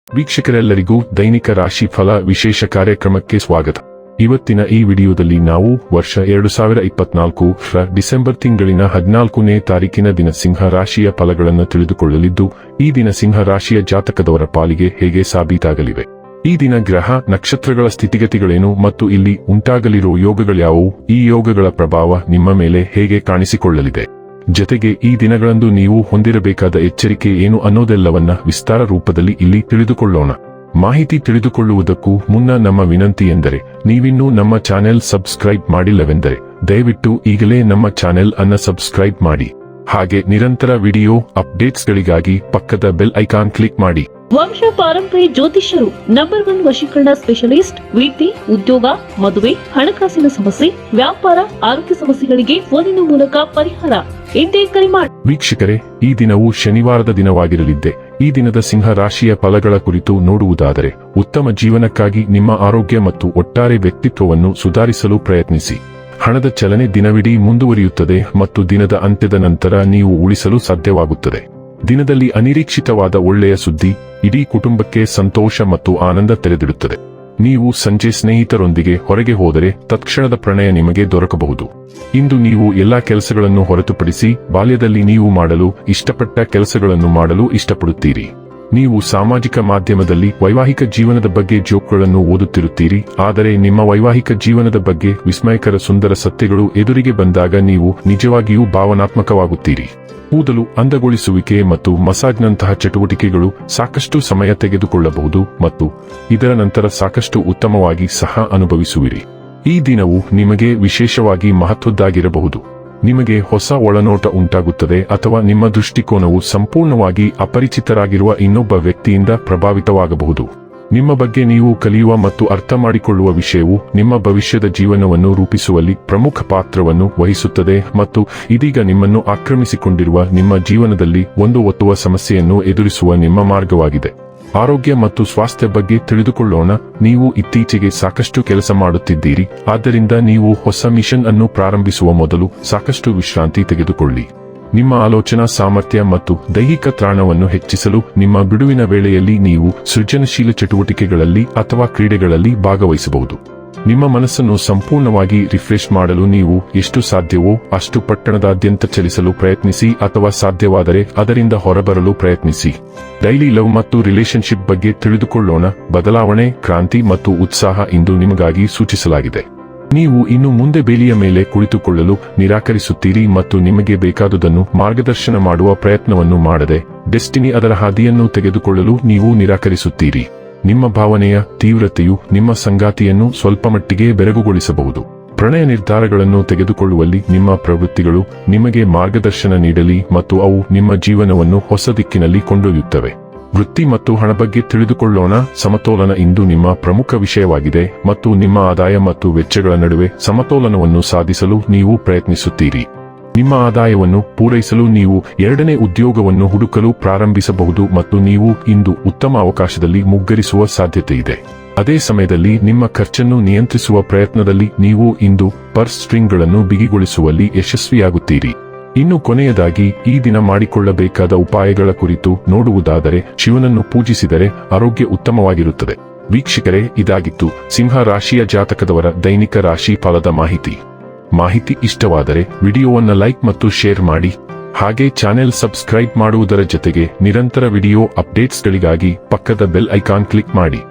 ವೀಕ್ಷಕರೆಲ್ಲರಿಗೂ ದೈನಿಕ ರಾಶಿ ಫಲ ವಿಶೇಷ ಕಾರ್ಯಕ್ರಮಕ್ಕೆ ಸ್ವಾಗತ. ಇವತ್ತಿನ ಈ ವಿಡಿಯೋದಲ್ಲಿ ನಾವು ವರ್ಷ 2024 ಡಿಸೆಂಬರ್ ತಿಂಗಳಿನ 14ನೇ ತಾರೀಕಿನ ದಿನ ಸಿಂಹ ರಾಶಿಯ ಫಲಗಳನ್ನು ತಿಳಿದುಕೊಳ್ಳಲಿದ್ದು, ಈ ದಿನ ಸಿಂಹ ರಾಶಿಯ ಜಾತಕದವರ ಪಾಲಿಗೆ ಹೇಗೆ ಸಾಬೀತಾಗಲಿವೆ, ಈ ದಿನ ಗ್ರಹ ನಕ್ಷತ್ರಗಳ ಸ್ಥಿತಿಗತಿಗಳೇನು ಮತ್ತು ಇಲ್ಲಿ ಉಂಟಾಗಲಿರುವ ಯೋಗಗಳ್ಯಾವುವು, ಈ ಯೋಗಗಳ ಪ್ರಭಾವ ನಿಮ್ಮ ಮೇಲೆ ಹೇಗೆ ಕಾಣಿಸಿಕೊಳ್ಳಲಿದೆ, ಜೊತೆಗೆ ಈ ದಿನಗಳಂದು ನೀವು ಹೊಂದಿರಬೇಕಾದ ಎಚ್ಚರಿಕೆ ಏನು ಅನ್ನೋದೆಲ್ಲವನ್ನ ವಿಸ್ತಾರ ರೂಪದಲ್ಲಿ ಇಲ್ಲಿ ತಿಳಿದುಕೊಳ್ಳೋಣ. ಮಾಹಿತಿ ತಿಳಿದುಕೊಳ್ಳುವುದಕ್ಕೂ ಮುನ್ನ ನಮ್ಮ ವಿನಂತಿ ಎಂದರೆ, ನೀವಿನ್ನೂ ನಮ್ಮ ಚಾನೆಲ್ ಸಬ್ಸ್ಕ್ರೈಬ್ ಮಾಡಿಲ್ಲವೆಂದರೆ ದಯವಿಟ್ಟು ಈಗಲೇ ನಮ್ಮ ಚಾನೆಲ್ ಅನ್ನು ಸಬ್ಸ್ಕ್ರೈಬ್ ಮಾಡಿ. ಹಾಗೆ ನಿರಂತರ ವಿಡಿಯೋ ಅಪ್ಡೇಟ್ಸ್ಗಳಿಗಾಗಿ ಪಕ್ಕದ ಬೆಲ್ ಐಕಾನ್ ಕ್ಲಿಕ್ ಮಾಡಿ. ವಂಶ ಪಾರಂಪರ್ಯ ಜ್ಯೋತಿಷ್ಯರು ನಂಬರ್ 1 ವಶೀಕರಣ ಸ್ಪೆಷಲಿಸ್ಟ್. ವಿದ್ಯೆ, ಉದ್ಯೋಗ, ಮದುವೆ, ಹಣಕಾಸಿನ ಸಮಸ್ಯೆ, ವ್ಯಾಪಾರ, ಆರೋಗ್ಯ ಸಮಸ್ಯೆಗಳಿಗೆ ಫೋನಿನ ಮೂಲಕ ಪರಿಹಾರ. ಇಂದೇ ಕರೆ ಮಾಡಿ. ವೀಕ್ಷಕರೇ, ಈ ದಿನವು ಶನಿವಾರದ ದಿನವಾಗಿರಲಿದ್ದೆ. ಈ ದಿನದ ಸಿಂಹ ರಾಶಿಯ ಫಲಗಳ ಕುರಿತು ನೋಡುವುದಾದರೆ, ಉತ್ತಮ ಜೀವನಕ್ಕಾಗಿ ನಿಮ್ಮ ಆರೋಗ್ಯ ಮತ್ತು ಒಟ್ಟಾರೆ ವ್ಯಕ್ತಿತ್ವವನ್ನು ಸುಧಾರಿಸಲು ಪ್ರಯತ್ನಿಸಿ. ಹಣದ ಚಲನೆ ದಿನವಿಡೀ ಮುಂದುವರಿಯುತ್ತದೆ ಮತ್ತು ದಿನದ ಅಂತ್ಯದ ನಂತರ ನೀವು ಉಳಿಸಲು ಸಾಧ್ಯವಾಗುತ್ತದೆ. ದಿನದಲ್ಲಿ ಅನಿರೀಕ್ಷಿತವಾದ ಒಳ್ಳೆಯ ಸುದ್ದಿ ಇಡೀ ಕುಟುಂಬಕ್ಕೆ ಸಂತೋಷ ಮತ್ತು ಆನಂದ ತೆರೆದಿಡುತ್ತದೆ. ನೀವು ಸಂಜೆ ಸ್ನೇಹಿತರೊಂದಿಗೆ ಹೊರಗೆ ಹೋದರೆ ತತ್ಕ್ಷಣದ ಪ್ರಣಯ ನಿಮಗೆ ದೊರಕಬಹುದು. ಇಂದು ನೀವು ಎಲ್ಲಾ ಕೆಲಸಗಳನ್ನು ಹೊರತುಪಡಿಸಿ ಬಾಲ್ಯದಲ್ಲಿ ನೀವು ಮಾಡಲು ಇಷ್ಟಪಟ್ಟ ಕೆಲಸಗಳನ್ನು ಮಾಡಲು ಇಷ್ಟಪಡುತ್ತೀರಿ. ನೀವು ಸಾಮಾಜಿಕ ಮಾಧ್ಯಮದಲ್ಲಿ ವೈವಾಹಿಕ ಜೀವನದ ಬಗ್ಗೆ ಜೋಕ್ಗಳನ್ನು ಓದುತ್ತಿರುತ್ತೀರಿ, ಆದರೆ ನಿಮ್ಮ ವೈವಾಹಿಕ ಜೀವನದ ಬಗ್ಗೆ ವಿಸ್ಮಯಕರ ಸುಂದರ ಸತ್ಯಗಳು ಎದುರಿಗೆ ಬಂದಾಗ ನೀವು ನಿಜವಾಗಿಯೂ ಭಾವನಾತ್ಮಕವಾಗುತ್ತೀರಿ. ಕೂದಲು ಅಂದಗೊಳಿಸುವಿಕೆ ಮತ್ತು ಮಸಾಜ್ನಂತಹ ಚಟುವಟಿಕೆಗಳು ಸಾಕಷ್ಟು ಸಮಯ ತೆಗೆದುಕೊಳ್ಳಬಹುದು ಮತ್ತು ಇದರ ನಂತರ ಸಾಕಷ್ಟು ಉತ್ತಮವಾಗಿ ಸಹ ಅನುಭವಿಸುವಿರಿ. ಈ ದಿನವು ನಿಮಗೆ ವಿಶೇಷವಾಗಿ ಮಹತ್ವದ್ದಾಗಿರಬಹುದು. ನಿಮಗೆ ಹೊಸ ಒಳನೋಟ ಉಂಟಾಗುತ್ತದೆ ಅಥವಾ ನಿಮ್ಮ ದೃಷ್ಟಿಕೋನವು ಸಂಪೂರ್ಣವಾಗಿ ಅಪರಿಚಿತರಾಗಿರುವ ಇನ್ನೊಬ್ಬ ವ್ಯಕ್ತಿಯಿಂದ ಪ್ರಭಾವಿತವಾಗಬಹುದು. ನಿಮ್ಮ ಬಗ್ಗೆ ನೀವು ಕಲಿಯುವ ಮತ್ತು ಅರ್ಥ ಮಾಡಿಕೊಳ್ಳುವ ವಿಷಯವು ನಿಮ್ಮ ಭವಿಷ್ಯದ ಜೀವನವನ್ನು ರೂಪಿಸುವಲ್ಲಿ ಪ್ರಮುಖ ಪಾತ್ರವನ್ನು ವಹಿಸುತ್ತದೆ ಮತ್ತು ಇದೀಗ ನಿಮ್ಮನ್ನು ಆಕ್ರಮಿಸಿಕೊಂಡಿರುವ ನಿಮ್ಮ ಜೀವನದಲ್ಲಿ ಒಂದು ಒತ್ತುವ ಸಮಸ್ಯೆಯನ್ನು ಎದುರಿಸುವ ನಿಮ್ಮ ಮಾರ್ಗವಾಗಿದೆ. ಆರೋಗ್ಯ ಮತ್ತು ಸ್ವಾಸ್ಥ್ಯ ಬಗ್ಗೆ ತಿಳಿದುಕೊಳ್ಳೋಣ. ನೀವು ಇತ್ತೀಚೆಗೆ ಸಾಕಷ್ಟು ಕೆಲಸ ಮಾಡುತ್ತಿದ್ದೀರಿ, ಆದ್ದರಿಂದ ನೀವು ಹೊಸ ಮಿಷನ್ ಅನ್ನು ಪ್ರಾರಂಭಿಸುವ ಮೊದಲು ಸಾಕಷ್ಟು ವಿಶ್ರಾಂತಿ ತೆಗೆದುಕೊಳ್ಳಿ. ನಿಮ್ಮ ಆಲೋಚನಾ ಸಾಮರ್ಥ್ಯ ಮತ್ತು ದೈಹಿಕ ತ್ರಾಣವನ್ನು ಹೆಚ್ಚಿಸಲು ನಿಮ್ಮ ಬಿಡುವಿನ ವೇಳೆಯಲ್ಲಿ ನೀವು ಸೃಜನಶೀಲ ಚಟುವಟಿಕೆಗಳಲ್ಲಿ ಅಥವಾ ಕ್ರೀಡೆಗಳಲ್ಲಿ ಭಾಗವಹಿಸಬಹುದು. ನಿಮ್ಮ ಮನಸ್ಸನ್ನು ಸಂಪೂರ್ಣವಾಗಿ ರಿಫ್ರೆಶ್ ಮಾಡಲು ನೀವು ಎಷ್ಟು ಸಾಧ್ಯವೋ ಅಷ್ಟು ಪಟ್ಟಣದಾದ್ಯಂತ ಚಲಿಸಲು ಪ್ರಯತ್ನಿಸಿ ಅಥವಾ ಸಾಧ್ಯವಾದರೆ ಅದರಿಂದ ಹೊರಬರಲು ಪ್ರಯತ್ನಿಸಿ. ಡೈಲಿ ಲವ್ ಮತ್ತು ರಿಲೇಶನ್ಶಿಪ್ ಬಗ್ಗೆ ತಿಳಿದುಕೊಳ್ಳೋಣ. ಬದಲಾವಣೆ, ಕ್ರಾಂತಿ ಮತ್ತು ಉತ್ಸಾಹ ಇಂದು ನಿಮಗಾಗಿ ಸೂಚಿಸಲಾಗಿದೆ. ನೀವು ಇನ್ನು ಮುಂದೆ ಬೇಲಿಯ ಮೇಲೆ ಕುಳಿತುಕೊಳ್ಳಲು ನಿರಾಕರಿಸುತ್ತೀರಿ ಮತ್ತು ನಿಮಗೆ ಬೇಕಾದುದನ್ನು ಮಾರ್ಗದರ್ಶನ ಮಾಡುವ ಪ್ರಯತ್ನವನ್ನು ಮಾಡದೆ ಡೆಸ್ಟಿನಿ ಅದರ ಹಾದಿಯನ್ನು ತೆಗೆದುಕೊಳ್ಳಲು ನೀವು ನಿರಾಕರಿಸುತ್ತೀರಿ. ನಿಮ್ಮ ಭಾವನೆಯ ತೀವ್ರತೆಯು ನಿಮ್ಮ ಸಂಗಾತಿಯನ್ನು ಸ್ವಲ್ಪಮಟ್ಟಿಗೆ ಬೆರಗುಗೊಳಿಸಬಹುದು. ಪ್ರಣಯ ನಿರ್ಧಾರಗಳನ್ನು ತೆಗೆದುಕೊಳ್ಳುವಲ್ಲಿ ನಿಮ್ಮ ಪ್ರವೃತ್ತಿಗಳು ನಿಮಗೆ ಮಾರ್ಗದರ್ಶನ ನೀಡಲಿ ಮತ್ತು ಅವು ನಿಮ್ಮ ಜೀವನವನ್ನು ಹೊಸ ದಿಕ್ಕಿನಲ್ಲಿ ಕೊಂಡೊಯ್ಯುತ್ತವೆ. ವೃತ್ತಿ ಮತ್ತು ಹಣ ಬಗ್ಗೆ ತಿಳಿದುಕೊಳ್ಳೋಣ. ಸಮತೋಲನ ಇಂದು ನಿಮ್ಮ ಪ್ರಮುಖ ವಿಷಯವಾಗಿದೆ ಮತ್ತು ನಿಮ್ಮ ಆದಾಯ ಮತ್ತು ವೆಚ್ಚಗಳ ನಡುವೆ ಸಮತೋಲನವನ್ನು ಸಾಧಿಸಲು ನೀವು ಪ್ರಯತ್ನಿಸುತ್ತೀರಿ. ನಿಮ್ಮ ಆದಾಯವನ್ನು ಪೂರೈಸಲು ನೀವು ಎರಡನೇ ಉದ್ಯೋಗವನ್ನು ಹುಡುಕಲು ಪ್ರಾರಂಭಿಸಬಹುದು ಮತ್ತು ನೀವು ಇಂದು ಉತ್ತಮ ಅವಕಾಶದಲ್ಲಿ ಮುಗ್ಗರಿಸುವ ಸಾಧ್ಯತೆಯಿದೆ. ಅದೇ ಸಮಯದಲ್ಲಿ ನಿಮ್ಮ ಖರ್ಚನ್ನು ನಿಯಂತ್ರಿಸುವ ಪ್ರಯತ್ನದಲ್ಲಿ ನೀವು ಇಂದು ಪರ್ಸ್ ಸ್ಟ್ರಿಂಗ್ಗಳನ್ನು ಬಿಗಿಗೊಳಿಸುವಲ್ಲಿ ಯಶಸ್ವಿಯಾಗುತ್ತೀರಿ. ಇನ್ನು ಕೊನೆಯದಾಗಿ ಈ ದಿನ ಮಾಡಿಕೊಳ್ಳಬೇಕಾದ ಉಪಾಯಗಳ ಕುರಿತು ನೋಡುವುದಾದರೆ, ಶಿವನನ್ನು ಪೂಜಿಸಿದರೆ ಆರೋಗ್ಯ ಉತ್ತಮವಾಗಿರುತ್ತದೆ. ವೀಕ್ಷಕರೇ, ಇದಾಗಿತ್ತು ಸಿಂಹ ರಾಶಿಯ ಜಾತಕದವರ ದೈನಿಕ ರಾಶಿ ಫಲದ ಮಾಹಿತಿ ಇಷ್ಟವಾದರೆ ವಿಡಿಯೋವನ್ನು ಲೈಕ್ ಮತ್ತು ಶೇರ್ ಮಾಡಿ. ಹಾಗೆ ಚಾನೆಲ್ ಸಬ್ಸ್ಕ್ರೈಬ್ ಮಾಡುವುದರ ಜೊತೆಗೆ ನಿರಂತರ ವಿಡಿಯೋ ಅಪ್ಡೇಟ್ಸ್ಗಳಿಗಾಗಿ ಪಕ್ಕದ ಬೆಲ್ ಐಕಾನ್ ಕ್ಲಿಕ್ ಮಾಡಿ.